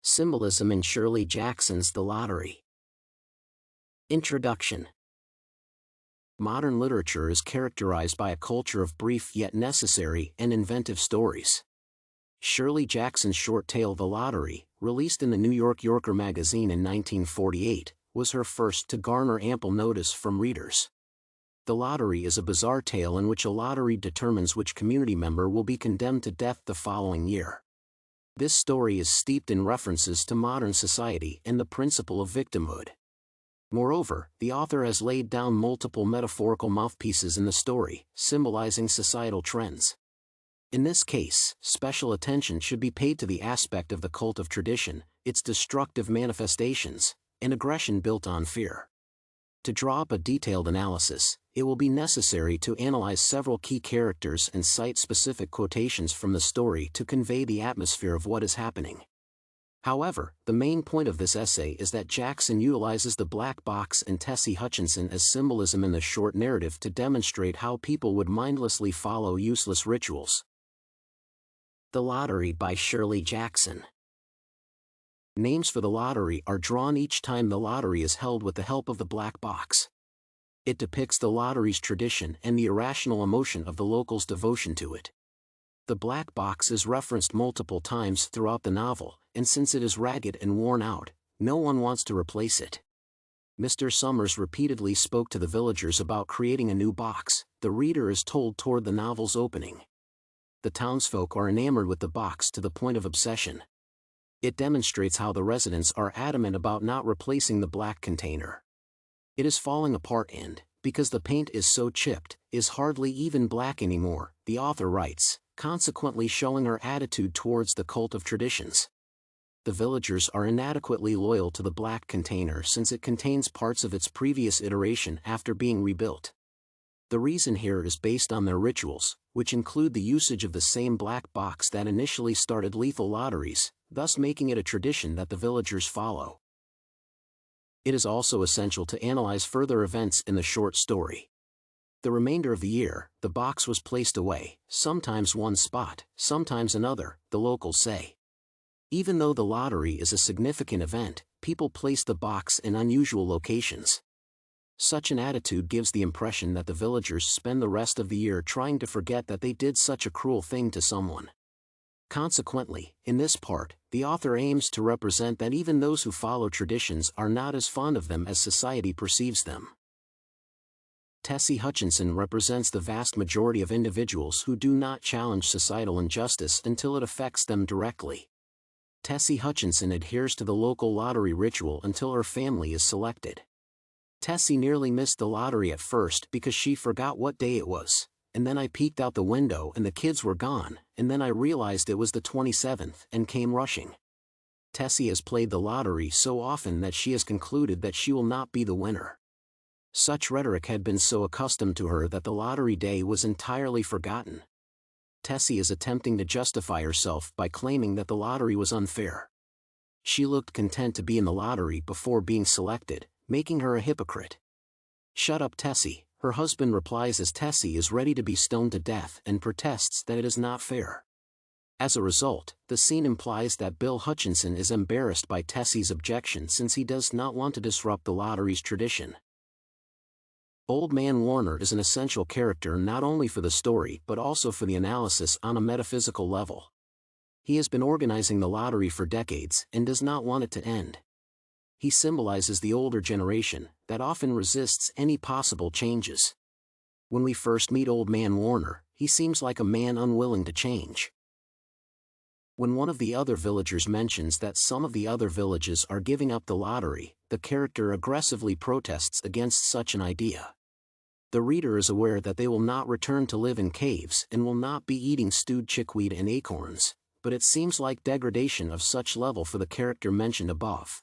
Symbolism in Shirley Jackson's The Lottery. Introduction. Modern literature is characterized by a culture of brief yet necessary and inventive stories. Shirley Jackson's short tale The Lottery, released in the New Yorker magazine in 1948, was her first to garner ample notice from readers. The Lottery is a bizarre tale in which a lottery determines which community member will be condemned to death the following year. This story is steeped in references to modern society and the principle of victimhood. Moreover, the author has laid down multiple metaphorical mouthpieces in the story, symbolizing societal trends. In this case, special attention should be paid to the aspect of the cult of tradition, its destructive manifestations, and aggression built on fear. To draw up a detailed analysis, it will be necessary to analyze several key characters and cite specific quotations from the story to convey the atmosphere of what is happening. However, the main point of this essay is that Jackson utilizes the black box and Tessy Hutchinson as symbolism in the short narrative to demonstrate how people would mindlessly follow useless rituals. The Lottery by Shirley Jackson. Names for the lottery are drawn each time the lottery is held with the help of the black box. It depicts the lottery's tradition and the irrational emotion of the locals' devotion to it. The black box is referenced multiple times throughout the novel, and since it is ragged and worn out, no one wants to replace it. Mr. Summers repeatedly spoke to the villagers about creating a new box, the reader is told toward the novel's opening. The townsfolk are enamored with the box to the point of obsession. It demonstrates how the residents are adamant about not replacing the black container. It is falling apart and, because the paint is so chipped, is hardly even black anymore, the author writes, consequently showing her attitude towards the cult of traditions. The villagers are inadequately loyal to the black container since it contains parts of its previous iteration after being rebuilt. The reason here is based on their rituals, which include the usage of the same black box that initially started lethal lotteries, thus making it a tradition that the villagers follow. It is also essential to analyze further events in the short story. The remainder of the year, the box was placed away, sometimes one spot, sometimes another, the locals say. Even though the lottery is a significant event, people place the box in unusual locations. Such an attitude gives the impression that the villagers spend the rest of the year trying to forget that they did such a cruel thing to someone. Consequently, in this part, the author aims to represent that even those who follow traditions are not as fond of them as society perceives them. Tessy Hutchinson represents the vast majority of individuals who do not challenge societal injustice until it affects them directly. Tessy Hutchinson adheres to the local lottery ritual until her family is selected. Tessy nearly missed the lottery at first because she forgot what day it was. And then I peeked out the window and the kids were gone, and then I realized it was the 27th and came rushing. Tessy has played the lottery so often that she has concluded that she will not be the winner. Such rhetoric had been so accustomed to her that the lottery day was entirely forgotten. Tessy is attempting to justify herself by claiming that the lottery was unfair. She looked content to be in the lottery before being selected, making her a hypocrite. "Shut up, Tessy," her husband replies as Tessy is ready to be stoned to death and protests that it is not fair. As a result, the scene implies that Bill Hutchinson is embarrassed by Tessy's objection since he does not want to disrupt the lottery's tradition. Old Man Warner is an essential character not only for the story but also for the analysis on a metaphysical level. He has been organizing the lottery for decades and does not want it to end. He symbolizes the older generation that often resists any possible changes. When we first meet Old Man Warner, he seems like a man unwilling to change. When one of the other villagers mentions that some of the other villages are giving up the lottery, the character aggressively protests against such an idea. The reader is aware that they will not return to live in caves and will not be eating stewed chickweed and acorns, but it seems like degradation of such level for the character mentioned above.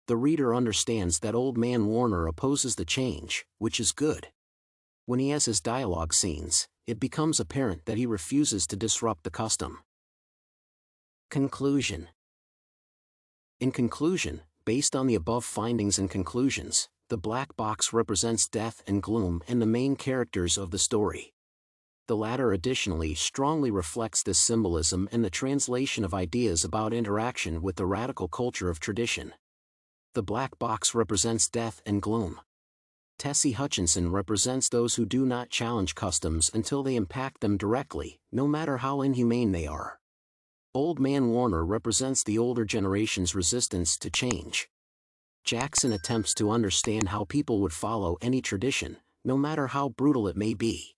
The reader understands that Old Man Warner opposes the change, which is good. When he has his dialogue scenes, it becomes apparent that he refuses to disrupt the custom. Conclusion. In conclusion, based on the above findings and conclusions, the black box represents death and gloom and the main characters of the story. The latter additionally strongly reflects this symbolism and the translation of ideas about interaction with the radical culture of tradition. The black box represents death and gloom. Tessy Hutchinson represents those who do not challenge customs until they impact them directly, no matter how inhumane they are. Old Man Warner represents the older generation's resistance to change. Jackson attempts to understand how people would follow any tradition, no matter how brutal it may be.